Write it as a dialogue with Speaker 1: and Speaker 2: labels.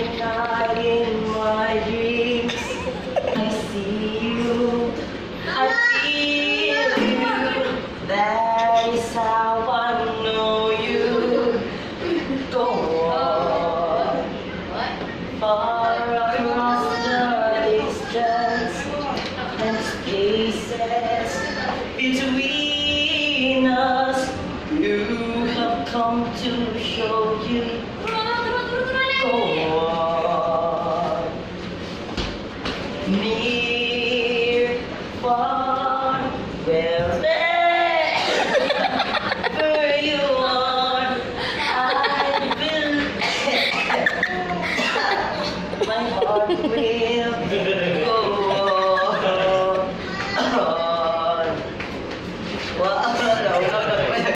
Speaker 1: night in my dreams, I see you, I feel you. That is how I know you. Go on, far across the distance and spaces between us. You have come to show you